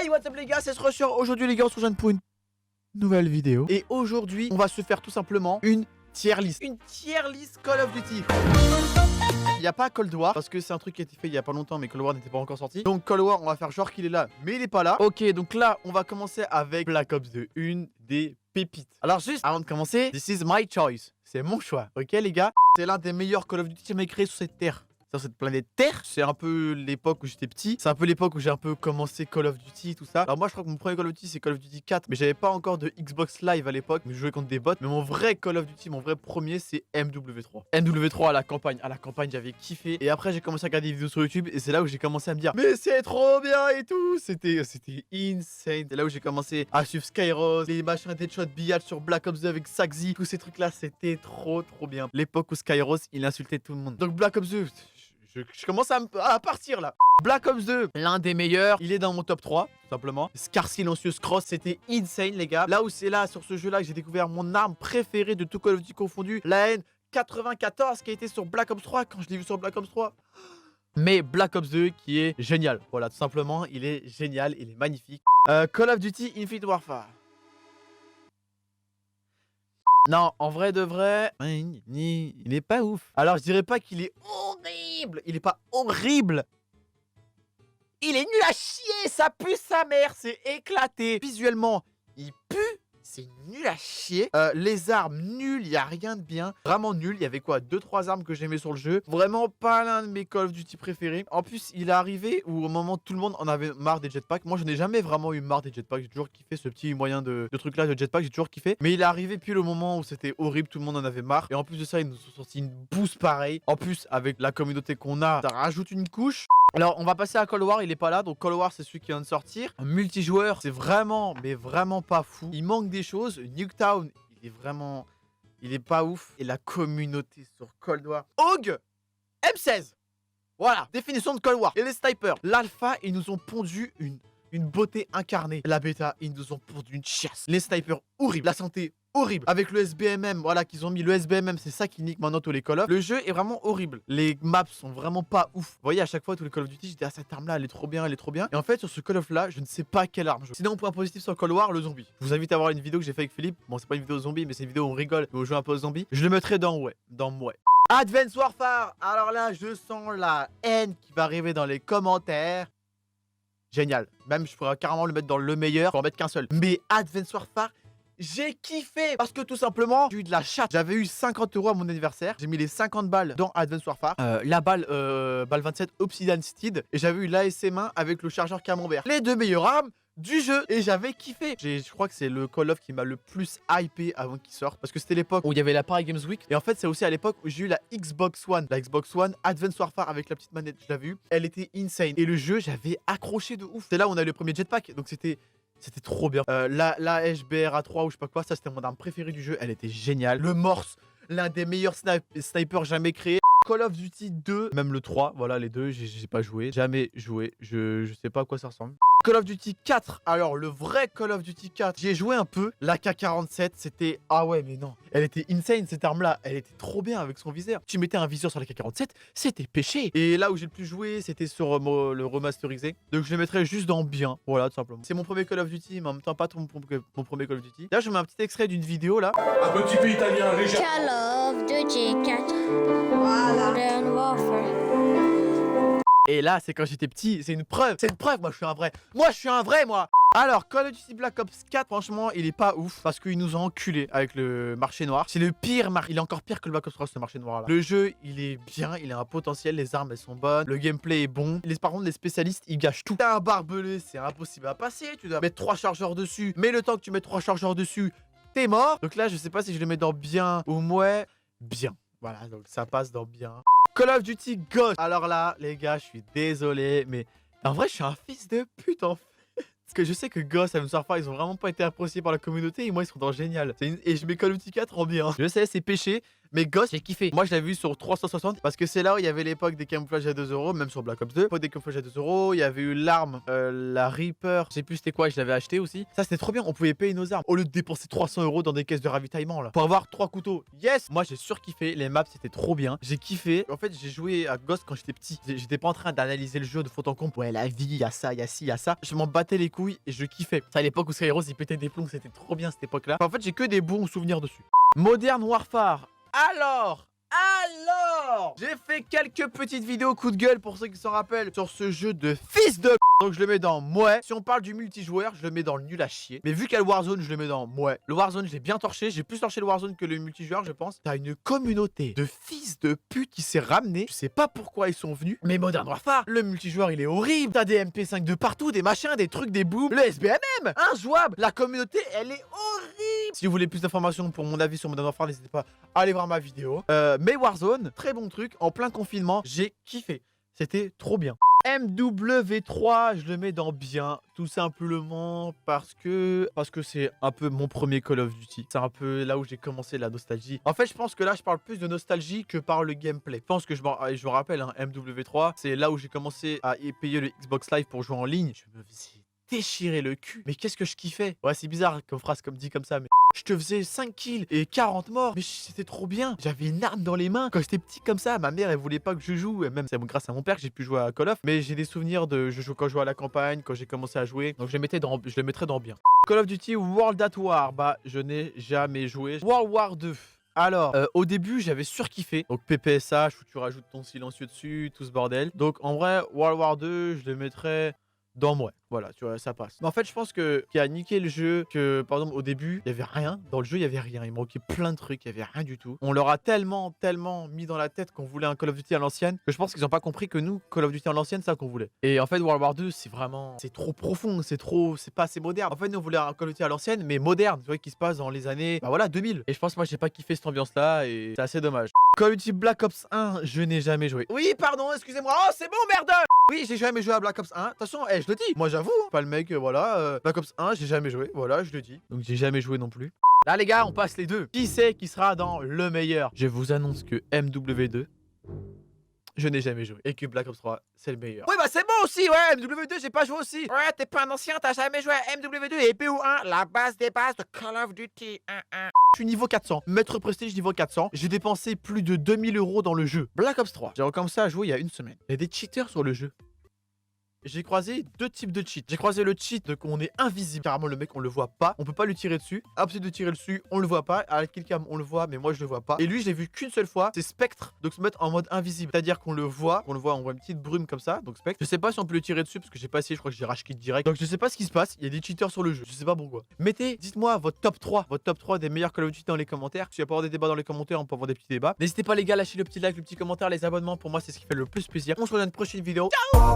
Hey, what's up les gars, c'est Rusher. Aujourd'hui les gars, on se rejoint pour une nouvelle vidéo. Et aujourd'hui, on va se faire tout simplement une tier list. Une tier list Call of Duty. Il n'y a pas Cold War parce que c'est un truc qui a été fait il y a pas longtemps, mais Cold War n'était pas encore sorti. Donc Cold War, on va faire genre qu'il est là, mais il est pas là. Ok, donc là, on va commencer avec Black Ops 2, une des pépites. Alors juste avant de commencer, this is my choice. C'est mon choix, ok les gars. C'est l'un des meilleurs Call of Duty jamais créé sur cette terre. Sur cette planète Terre, c'est un peu l'époque où j'étais petit. C'est un peu l'époque où j'ai un peu commencé Call of Duty, tout ça. Alors moi, je crois que mon premier Call of Duty, c'est Call of Duty 4. Mais j'avais pas encore de Xbox Live à l'époque. Mais je jouais contre des bots. Mais mon vrai Call of Duty, mon vrai premier, c'est MW3. MW3 à la campagne. À la campagne, j'avais kiffé. Et après, j'ai commencé à regarder des vidéos sur YouTube. Et c'est là où j'ai commencé à me dire, mais c'est trop bien et tout. C'était insane. C'est là où j'ai commencé à suivre Skyros, les machins Deadshot Billard sur Black Ops 2 avec Saxy. Tous ces trucs-là, c'était trop bien. L'époque où Skyros, il insultait tout le monde. Donc Black Ops 2... Je commence à partir là. Black Ops 2, l'un des meilleurs. Il est dans mon top 3, tout simplement. Scar Silencieuse Cross, c'était insane, les gars. Là où c'est là, sur ce jeu-là, que j'ai découvert mon arme préférée de tout Call of Duty confondu, la N94 qui a été sur Black Ops 3 quand je l'ai vu sur Black Ops 3. Mais Black Ops 2 qui est génial. Voilà, tout simplement, il est génial, il est magnifique. Call of Duty Infinite Warfare. Non, en vrai de vrai, il n'est pas ouf. Alors, je dirais pas qu'il est horrible. Il est pas horrible. Il est nul à chier. Ça pue sa mère. C'est éclaté. Visuellement, il pue. C'est nul à chier. Les armes, nul. Il n'y a rien de bien. Vraiment nul. Il y avait quoi, 2-3 armes que j'aimais sur le jeu. Vraiment pas l'un de mes Call of Duty préférés. En plus, il est arrivé où au moment tout le monde en avait marre des jetpacks. Moi, je n'ai jamais vraiment eu marre des jetpacks. J'ai toujours kiffé ce petit moyen de truc là de jetpack. J'ai toujours kiffé. Mais il est arrivé puis le moment où c'était horrible. Tout le monde en avait marre. Et en plus de ça, ils nous ont sorti une boost pareille. En plus, avec la communauté qu'on a, ça rajoute une couche. Alors, on va passer à Cold War, il est pas là. Donc, Cold War, c'est celui qui vient de sortir. Un multijoueur, c'est vraiment, mais vraiment pas fou. Il manque des choses. Nuketown, il est pas ouf. Et la communauté sur Cold War. OG M16. Voilà, définition de Cold War. Et les snipers. L'alpha, ils nous ont pondu une beauté incarnée. La bêta, ils nous ont pondu une chiasse. Les snipers, horrible. La santé, horrible. Avec le SBMM, voilà, qu'ils ont mis le SBMM, c'est ça qui nique maintenant tous les Call of. Le jeu est vraiment horrible. Les maps sont vraiment pas ouf. Vous voyez, à chaque fois, tous les Call of Duty, j'étais à cette arme-là, elle est trop bien, elle est trop bien. Et en fait, sur ce Call of là, je ne sais pas quelle arme je joue. Sinon, point positif sur Cold War, le zombie. Je vous invite à voir une vidéo que j'ai fait avec Philippe. Bon, c'est pas une vidéo zombie, mais c'est une vidéo où on rigole et on joue un peu aux zombies. Je le mettrai dans ouais. Advanced Warfare. Alors là, je sens la haine qui va arriver dans les commentaires. Génial. Même, je pourrais carrément le mettre dans le meilleur pour en mettre qu'un seul. Mais Advanced Warfare, j'ai kiffé parce que tout simplement, j'ai eu de la chatte. J'avais eu 50 € à mon anniversaire. J'ai mis les 50 balles dans Advanced Warfare. La balle 27 Obsidian Steed. Et j'avais eu l'ASM1 avec le chargeur Camembert. Les deux meilleures armes du jeu. Et j'avais kiffé. Je crois que c'est le Call of qui m'a le plus hypé avant qu'il sorte. Parce que c'était l'époque où il y avait la Paris Games Week. Et en fait, c'est aussi à l'époque où j'ai eu la Xbox One. La Xbox One Advanced Warfare avec la petite manette. Je l'avais vue. Elle était insane. Et le jeu, j'avais accroché de ouf. C'est là où on a eu le premier jetpack. Donc c'était trop bien. La HBRA3 ou je sais pas quoi, ça c'était mon arme préférée du jeu. Elle était géniale. Le Morse, l'un des meilleurs snipers jamais créés. Call of Duty 2, même le 3, voilà les deux, j'ai pas joué. Jamais joué, je sais pas à quoi ça ressemble. Call of Duty 4, alors le vrai Call of Duty 4, j'ai joué un peu. La K47, c'était... Ah ouais, mais non. Elle était insane cette arme-là, elle était trop bien avec son viseur. Tu mettais un viseur sur la K47, c'était péché. Et là où j'ai le plus joué, c'était sur le remasterisé. Donc je le mettrais juste dans bien, voilà tout simplement. C'est mon premier Call of Duty, mais en même temps pas mon premier Call of Duty. Là je mets un petit extrait d'une vidéo là. Un petit peu italien, légèrement. Call of Duty 4. Modern Warfare. Et là, c'est quand j'étais petit, c'est une preuve. C'est une preuve, moi je suis un vrai. Moi je suis un vrai, moi. Alors, Call of Duty Black Ops 4, franchement, il est pas ouf parce qu'il nous a enculé avec le marché noir. C'est le pire il est encore pire que le Black Ops 3, ce marché noir là. Le jeu, il est bien, il a un potentiel, les armes elles sont bonnes, le gameplay est bon. Par contre, les spécialistes, ils gâchent tout. T'as un barbelé, c'est impossible à passer, tu dois mettre 3 chargeurs dessus. Mais le temps que tu mets 3 chargeurs dessus, t'es mort. Donc là, je sais pas si je le mets dans bien ou moins bien. Voilà, donc ça passe dans bien. Call of Duty Ghost. Alors là, les gars, je suis désolé, mais en vrai, je suis un fils de pute en fait. Parce que je sais que Ghost, Advanced Warfare, ils ont vraiment pas été appréciés par la communauté et moi, ils sont dans génial. Et je mets Call of Duty 4 en bien. Je sais, c'est péché, Mais Ghost, j'ai kiffé. Moi, je l'avais vu sur 360 parce que c'est là où il y avait l'époque des camouflages à 2 €, même sur Black Ops 2. L'époque des camouflages à 2 €, il y avait eu l'arme, la Reaper. Je sais plus c'était quoi, je l'avais acheté aussi. Ça, c'était trop bien. On pouvait payer nos armes au lieu de dépenser 300 € dans des caisses de ravitaillement là. Pour avoir 3 couteaux. Yes! Moi, j'ai surkiffé. Les maps, c'était trop bien. J'ai kiffé. En fait, j'ai joué à Ghost quand j'étais petit. J'étais pas en train d'analyser le jeu de fond en comble. Ouais, la vie, il y a ça, il y a ci, il y a ça. Je m'en battais les couilles et je kiffais. Ça, à l'époque où Skyros, il pétait des plombs. C'était trop bien cette époque-là. Enfin, en fait, j'ai que des bons souvenirs dessus. Modern Warfare. Alors, j'ai fait quelques petites vidéos coup de gueule pour ceux qui s'en rappellent sur ce jeu de fils de. Donc je le mets dans mouais. Si on parle du multijoueur, je le mets dans le nul à chier. Mais vu qu'il y a le Warzone, je le mets dans mouais. Le Warzone, j'ai bien torché. J'ai plus torché le Warzone que le multijoueur, je pense. T'as une communauté de fils de pute qui s'est ramenée. Je sais pas pourquoi ils sont venus. Mais Modern Warfare, le multijoueur, il est horrible. T'as des MP5 de partout, des machins, des trucs, des booms. Le SBMM, injouable. La communauté, elle est horrible. Si vous voulez plus d'informations pour mon avis sur Modern Warfare, n'hésitez pas à aller voir ma vidéo. Mais Warzone, très bon truc. En plein confinement, j'ai kiffé. C'était trop bien. MW3, je le mets dans bien, tout simplement parce que c'est un peu mon premier Call of Duty. C'est un peu là où j'ai commencé la nostalgie. En fait, je pense que là, je parle plus de nostalgie que par le gameplay. Je pense que je me rappelle, hein, MW3, c'est là où j'ai commencé à payer le Xbox Live pour jouer en ligne. Je me faisais déchirer le cul. Mais qu'est-ce que je kiffais. Ouais, c'est bizarre comme phrase comme dit comme ça, mais je te faisais 5 kills et 40 morts. Mais c'était trop bien. J'avais une arme dans les mains. Quand j'étais petit comme ça, ma mère, elle voulait pas que je joue. Et même c'est grâce à mon père que j'ai pu jouer à Call of. Mais j'ai des souvenirs de quand je jouais à la campagne, quand j'ai commencé à jouer. Donc je le mettrais dans bien. Call of Duty World at War. Bah, je n'ai jamais joué. World War 2. Alors, au début, j'avais surkiffé. Donc, PPSH, où tu rajoutes ton silencieux dessus, tout ce bordel. Donc, en vrai, World War 2, je le mettrais dans moi. Voilà, tu vois, ça passe. Mais en fait, je pense que qui a niqué le jeu, que par exemple au début, il y avait rien. Dans le jeu, il y avait rien. Il manquait plein de trucs, il y avait rien du tout. On leur a tellement mis dans la tête qu'on voulait un Call of Duty à l'ancienne que je pense qu'ils n'ont pas compris que nous, Call of Duty à l'ancienne, c'est ça qu'on voulait. Et en fait, World War 2, c'est trop profond, c'est pas assez moderne. En fait, nous, on voulait un Call of Duty à l'ancienne, mais moderne, tu vois, qui se passe dans les années, bah voilà, 2000. Et je pense, moi, j'ai pas kiffé cette ambiance-là et c'est assez dommage. Call of Duty Black Ops 1, je n'ai jamais joué. Oui, pardon, excusez-moi. Oh, c'est bon, merde. Oui, j'ai jamais joué à Black Ops 1. Attention, je le dis. Moi, j'avoue, pas le mec, voilà. Black Ops 1, j'ai jamais joué. Voilà, je le dis. Donc, j'ai jamais joué non plus. Là, les gars, on passe les deux. Qui c'est qui sera dans le meilleur? Je vous annonce que MW2, je n'ai jamais joué. Et que Black Ops 3, c'est le meilleur. Oui, bah c'est bon aussi, ouais. MW2, j'ai pas joué aussi. Ouais, t'es pas un ancien, t'as jamais joué à MW2 et PO1, la base des bases de Call of Duty. Je suis niveau 400. Maître Prestige niveau 400. J'ai dépensé plus de 2000 € dans le jeu. Black Ops 3. J'ai recommencé à jouer il y a une semaine. Il y a des cheaters sur le jeu. J'ai croisé deux types de cheats. J'ai croisé le cheat de qu'on est invisible. Carrément, le mec, on le voit pas. On peut pas lui tirer dessus. Impossible de tirer dessus. On le voit pas. À la killcam, on le voit, mais moi, je le vois pas. Et lui, je l'ai vu qu'une seule fois. C'est Spectre. Donc, se mettre en mode invisible. C'est-à-dire qu'on le voit. On voit une petite brume comme ça. Donc, Spectre. Je sais pas si on peut le tirer dessus parce que j'ai pas essayé. Je crois que j'ai rage quit direct. Donc, je sais pas ce qui se passe. Il y a des cheaters sur le jeu. Je sais pas pourquoi. Dites-moi votre top 3. Votre top 3 des meilleurs Call of Duty dans les commentaires. S'il y a pas avoir des débats dans les commentaires, on peut avoir des petits débats. N'hésitez pas, les gars, à lâcher le petit like, le petit commentaire, les abonnements. Pour moi, c'est ce qui fait le plus plaisir. On se revoit dans une prochaine vidéo. Ciao!